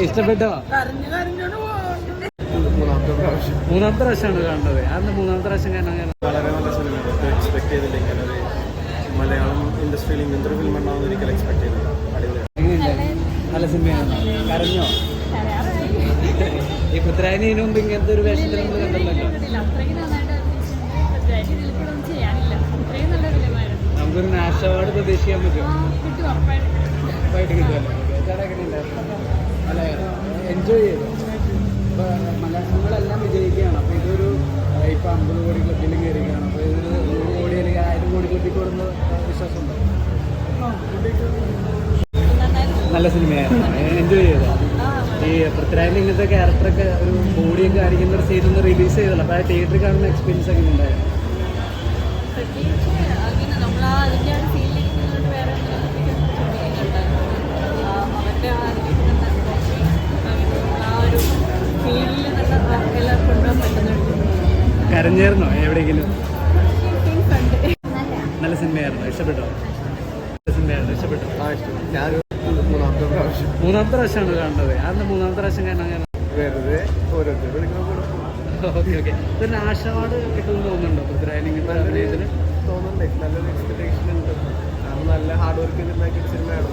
ഇഷ്ടപ്പെട്ടോ? മൂന്നാമത്തെ പ്രാവശ്യമാണ് കാണുന്നത്. അന്ന് മൂന്നാമത്തെ പ്രാവശ്യം കാണാൻ വളരെ നല്ല സിനിമയാണ്. എക്സ്പെക്ട് ചെയ്തില്ല ഇങ്ങനെ ഒരു മലയാളം ഇൻഡസ്ട്രിയിൽ ഇങ്ങനത്തെ ഒരു ഫിലിം ഉണ്ടാവുന്ന ഒരിക്കലും എക്സ്പെക്ട് ചെയ്തില്ല. നല്ല സിനിമയാണ്. കരഞ്ഞോ? ഈ പൃഥ്വിരാജിന് ഇതിനു മുമ്പ് ഇങ്ങനത്തെ ഒരു വേഷത്തിൽ നമ്മൾ കണ്ടല്ലോ. നമുക്കൊരു നാഷണൽ അവാർഡ് പ്രതീക്ഷിക്കാൻ പറ്റുമോ? ഉറപ്പായിട്ട് കിട്ടുമല്ലോ. അല്ല, എൻജോയ് ചെയ്തു. ഇപ്പോൾ മലയാളങ്ങളെല്ലാം വിജയിക്കുകയാണ്. അപ്പോൾ ഇതൊരു ഇപ്പോൾ 50 കോടി ക്ലബിൽ കയറുകയാണ്. അപ്പോൾ ഇതൊരു 100 കോടി അല്ലെങ്കിൽ 1000 കോടി ക്ലബിൽ കൂടുന്ന വിശ്വാസമുണ്ടോ? നല്ല സിനിമയായിരുന്നു. എൻജോയ് ചെയ്തോ? ഈ പൃഥ്വിരാജിൻ്റെ ഇങ്ങനത്തെ ക്യാരക്ടറൊക്കെ ഒരു ബോഡിയൊക്കെ കാണിക്കുന്ന ഒരു സീനൊന്ന് റിലീസ് ചെയ്തല്ലോ. അപ്പോൾ ആ തിയേറ്ററിൽ കാണുന്ന എക്സ്പീരിയൻസ് ഒക്കെ ഉണ്ടായിരുന്നു. കരഞ്ഞായിരുന്നോ എവിടെയെങ്കിലും? നല്ല സിനിമയായിരുന്നു. ഇഷ്ടപ്പെട്ടോ? സിനിമയായിരുന്നു. ഇഷ്ടപ്പെട്ടു. മൂന്നാമത്തെ പ്രാവശ്യമാണ് കാണുന്നത്. അന്ന് മൂന്നാമത്തെ പ്രാവശ്യം കാണാൻ വെറുതെ ഓക്കെ ഓക്കെ. ഒരു നാഷണൽ അവാർഡ് കിട്ടുമെന്ന് തോന്നുന്നുണ്ടോ പൃഥ്വിരാജിന് ഇങ്ങനത്തെ അഭിനയത്തിന്? തോന്നുന്നുണ്ട്. നല്ലൊരു എക്സ്പെക്ടേഷൻ ഉണ്ട്. നല്ല ഹാർഡ് വർക്ക് ചെയ്തിട്ടുണ്ടാക്കിയ സിനിമയാണ്.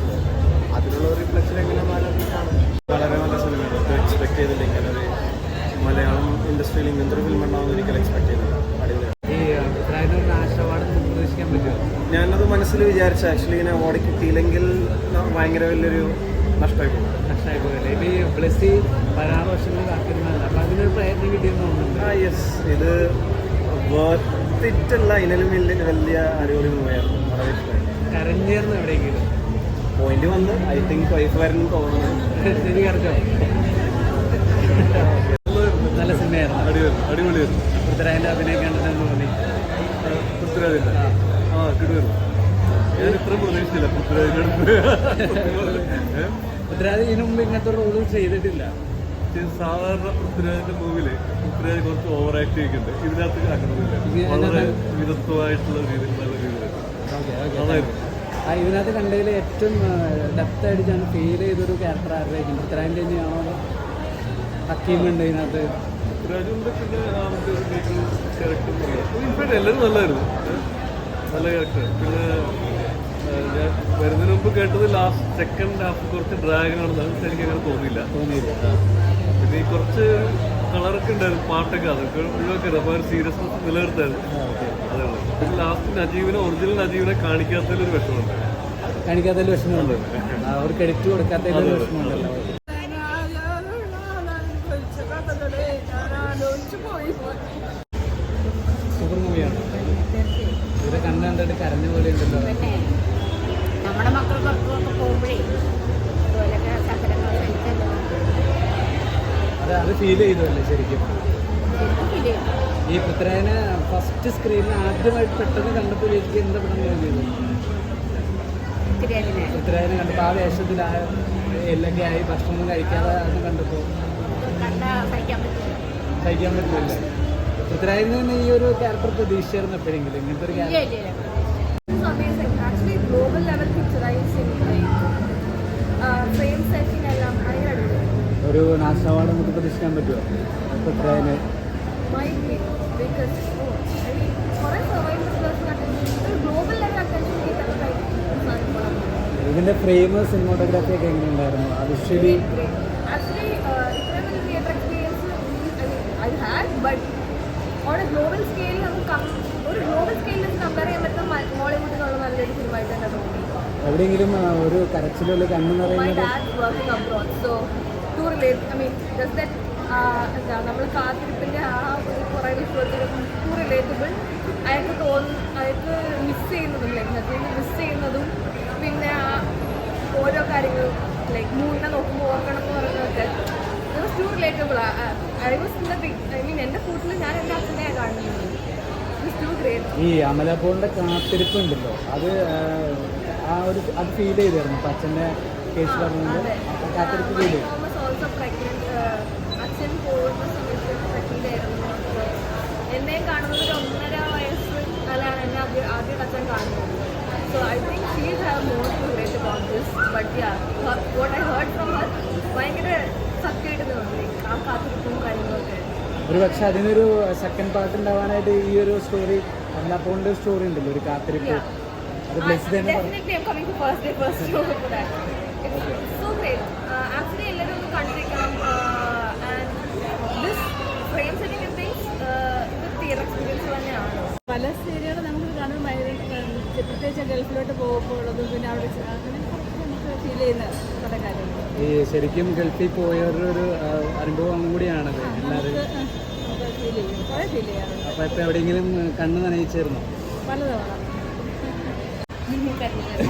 അതിനുള്ള ഒരു റിഫ്ലക്ഷൻ എങ്ങനെയാണെന്ന് കാണും. വളരെ നല്ല സിനിമയാണ്. എക്സ്പെക്ട് ചെയ്തില്ല ഇങ്ങനെ ഒരു മലയാളം ഇൻഡസ്ട്രിയിൽ ഇങ്ങനത്തെ ഒരു ഫിലിം ഉണ്ടാവുന്ന ഒരിക്കലും എക്സ്പെക്ട് ചെയ്തില്ല. ഈ പൃഥ്വിരാജിന് ഒരു നാഷണൽ അവാർഡ് പ്രതീക്ഷിക്കാൻ പറ്റുമോ? ഞാനത് മനസ്സിൽ വിചാരിച്ചു. ആക്ച്വലി ഇങ്ങനെ അവാർഡ് കിട്ടിയില്ലെങ്കിൽ ഭയങ്കര വലിയൊരു നഷ്ടമായി പോയല്ലേ. ഇപ്പം ഈ ബ്ലെസ്സി 16 വർഷങ്ങൾ കാത്തിരുന്നതല്ല. അപ്പം അതിനൊരു പ്രയത്നം കിട്ടിയെന്ന് തോന്നുന്നുണ്ട്. യെസ്, ഇത് വേർത്തിട്ടല്ല. ഇതിലും വലിയ അടിപൊളി മൂവിയായിരുന്നു. വളരെ ഇഷ്ടമായി. കരഞ്ഞേർന്നു എവിടെയെങ്കിലും? പോയിന്റ് വന്ന് ഐ തിങ്ക് വൈഫ് വരണം തോന്നുന്നു. ശരി, കറക്റ്റോ? നല്ല സിനിമയായിരുന്നു. അടിപൊളിയായിരുന്നു. പൃഥ്വിരാജിൻ്റെ അഭിനയം കണ്ടിട്ടെന്ന് തോന്നി. പൃഥ്വിരാജിൻ്റെ കിട്ടുമായിരുന്നു. ഞാൻ ഇത്ര പ്രതീക്ഷിച്ചില്ല പൃഥ്വിരാജിൻ്റെ. പൃഥ്വിരാജ് ഇതിനു മുമ്പ് ഇങ്ങനത്തെ റോള് ചെയ്തിട്ടില്ല. സാധാരണ പൃഥ്വിരാജിന്റെ മൂവില് പൃഥ്വിരാജ് കുറച്ച് ഓവർ ആക്ട് ചെയ്യുന്നുണ്ട്. ഇതിനകത്ത് അങ്ങനെയൊന്നുമില്ല. വളരെ മിതത്വമായിട്ടുള്ള രീതിയിൽ നല്ല രീതിയിലായിരുന്നു. ഇതിനകത്ത് കണ്ടതിൽ ഏറ്റവും ഡെപ്ത് ആയിട്ട് ഞാൻ ഫീൽ ചെയ്തൊരു ക്യാരക്ടർ ആരുടെയായിരിക്കും? പൃഥ്വിരാജിൻ്റെ തന്നെയാണോ? ഹക്കീമുണ്ട് ഇതിനകത്ത്. പൃഥ്വിരാജുണ്ട്. പിന്നെ ക്യാരക്ടർ എല്ലാവരും നല്ലതായിരുന്നു. നല്ല ക്യാരക്ടർ. പിന്നെ ഞാൻ വരുന്നതിന് മുമ്പ് കേട്ടത് ലാസ്റ്റ് സെക്കൻഡ് ഹാഫ് കുറച്ച് ഡ്രാഗനാണെന്നാണ്. എനിക്ക് അങ്ങനെ തോന്നിയില്ല. പിന്നെ ഈ കുറച്ച് കളറൊക്കെ ഉണ്ടായിരുന്നു. പാട്ടൊക്കെ അതൊക്കെ ഒഴിവാക്കരുത്. അപ്പോൾ ഒരു സീരിയസ്നെസ് നിലനിർത്തായിരുന്നു. അതാണ് ലാസ്റ്റ് നജീബിനെ, ഒറിജിനൽ നജീബിനെ കാണിക്കാത്തതിലൊരു വിഷമമുണ്ട്. വിഷമമുണ്ട്. അവർ ക്രെഡിറ്റ് കൊടുക്കാത്തതിലൊരു വിഷമമുണ്ടല്ലോ. സൂപ്പർ മൂവിയാണ്. ഇവരെ കണ്ടിട്ട് കരഞ്ഞ പോലെ ഉണ്ടല്ലോ. നമ്മുടെ മക്കൾക്കൊക്കെ പോകുമ്പോഴേ അത് ഫീൽ ചെയ്തല്ലേ ശരിക്കും? ഈ പൃഥ്വിരാജിനെ ഫസ്റ്റ് സ്ക്രീനിൽ ആദ്യമായിട്ട് പെട്ടെന്ന് കണ്ടപ്പോൾ എനിക്ക് എന്താ പെട്ടെന്ന് തോന്നിയത്? പൃഥ്വിരാജിനെ കണ്ടപ്പോൾ ആ വേഷത്തിൽ എല്ലൊക്കെ ആയി ഭക്ഷണം കഴിക്കാതെ അത് കണ്ടപ്പോൾ സഹിക്കാൻ പറ്റില്ല. പൃഥ്വിരാജിന് തന്നെ ഈ ഒരു ക്യാരക്ടർ പ്രതീക്ഷിച്ചായിരുന്നു എപ്പോഴെങ്കിലും ഇങ്ങനത്തെ ഒരു ക്യാരക്ടർ? ഒരു നാഷണൽ അവാർഡ് നമുക്ക് പ്രതീക്ഷിക്കാൻ പറ്റുമോ പൃഥ്വിരാജിന്? ഇതിന്റെ ഫ്രെയിം, സിനിമോട്ടോഗ്രാഫി ഒക്കെ എങ്ങനെയുണ്ടായിരുന്നു? Visually on A global scale നമുക്ക് ഒരു ഗ്ലോബൽ സ്കെയിലിൽ കമ്പയർ ചെയ്യാൻ പറ്റുന്ന ഹോളിവുഡിനുള്ള നല്ലൊരു സിനിമയായിട്ട് തന്നെ തോന്നി. എവിടെയെങ്കിലും ഒരു കരച്ചിലോ കണ്ണു നിറയുന്നത്? നമ്മൾ കാത്തിരിപ്പിൻ്റെ ആ ഒരു കുറേ വിഷ്വൽസിലും ടു റിലേറ്റബിൾ. അയാൾക്ക് മിസ് ചെയ്യുന്നതും മിസ് ചെയ്യുന്നതും പിന്നെ ഓരോ കാര്യങ്ങളും മൂന്നിനെ നോക്കുമ്പോൾ ഓർക്കണം എന്ന് പറയുന്നതൊക്കെ ടു റിലേറ്റബിൾ. എൻ്റെ കൂട്ടിൽ ഞാൻ എൻ്റെ അച്ഛനെയാണ് കാണുന്നത്. ഈ അമല പോളിന്റെ കാത്തിരിപ്പ് ഉണ്ടല്ലോ, അത് അത് ഫീൽ ചെയ്തായിരുന്നു. അപ്പം അച്ഛൻ്റെ കേസ് പറഞ്ഞത് കാത്തിരിപ്പ് ഫീൽ ചെയ്തു. അച്ഛൻ പോകുന്ന സമയത്ത് പ്രഗ്നൻ്റായിരുന്നു. എന്നെ കാണുന്നത് 1.5 വയസ്സ് അല്ലാണ് എന്നെ ആദ്യം അച്ഛൻ കാണുന്നത്. So I think she have more to relate about this. But yeah, what I heard from her ഭയങ്കര ഒരു പക്ഷെ അതിനൊരു സെക്കൻഡ് പാർട്ട് ഉണ്ടാവാനായിട്ട് ഈ ഒരു സ്റ്റോറി അല്ലാപ്പോണ്ട് സ്റ്റോറി ഉണ്ടല്ലോ, ഒരു കാത്തിരിപ്പ്. അത് ബ്ലെസ് തന്നെ പറഞ്ഞു. Definitely I'm coming to first show for that. It's so great. Actually, എല്ലാവരും ഒന്ന് കണ്ടിരിക്കണം. And this frame setting and things, ഇത് തിയേറ്റർ എക്സ്പീരിയൻസ് തന്നെയാണ്. പല സീരിയലും നമുക്ക് കാണുമ്പോൾ ഭയങ്കര പ്രത്യേകിച്ച് ഗൾഫിലോട്ട് പോകുമ്പോഴതും പിന്നെ അവിടെ അങ്ങനെ നമുക്ക് ഫീൽ ചെയ്യുന്ന പല കാര്യങ്ങൾ ഈ ശരിക്കും ഗൾഫിൽ പോയവരുടെ അനുഭവം കൂടിയാണത് എല്ലാവരും. നമുക്ക് ഫീൽ ചെയ്യും, കുറേ ഫീൽ ചെയ്യാറുണ്ട് അപ്പോൾ ഇപ്പോൾ എവിടെയെങ്കിലും കണ്ണ് നനയിച്ചിരുന്നോ? പലതവണ. ഞാൻ കരുതുന്നില്ല.